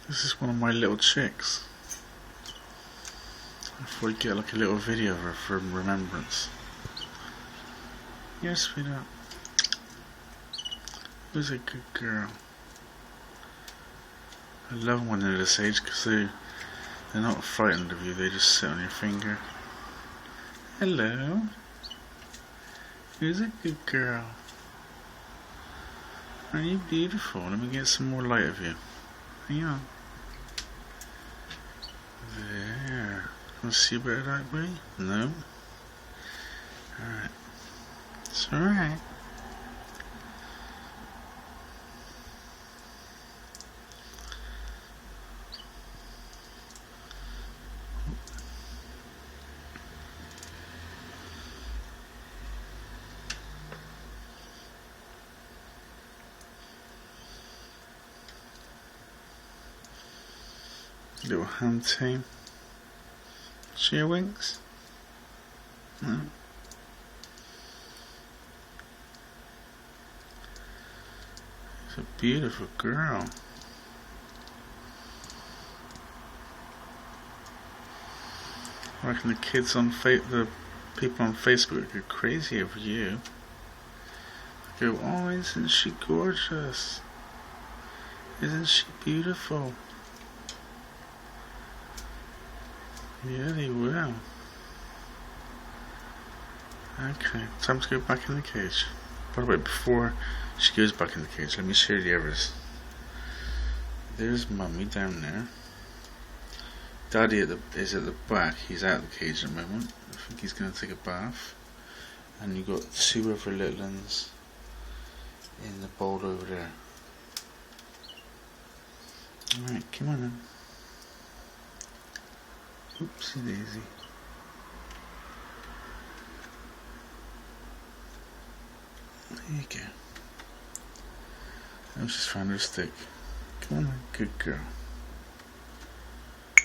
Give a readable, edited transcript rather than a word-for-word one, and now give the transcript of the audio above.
This is one of my little chicks. I thought I'd get like a little video of her for remembrance. Yes, sweetheart. Who's a good girl? I love them when they're this age because they're not frightened of you, they just sit on your finger. Hello. Who's a good girl? Aren't you beautiful? Let me get some more light of you. Hang on. There. Want to see better that way? No? Alright. It's alright. Little hand team. See your wings? No. She's a beautiful girl. I reckon the kids on the people on Facebook go crazy over you. They go, oh, isn't she gorgeous? Isn't she beautiful? Yeah, they will. Okay, time to go back in the cage. By the way, before she goes back in the cage, let me show you the others. There's Mummy down there. Daddy is at the back. He's out of the cage at the moment. I think he's going to take a bath. And you've got two other little ones in the bowl over there. Alright, come on then. Oopsie daisy. There you go. I just found her stick. Come on, good girl.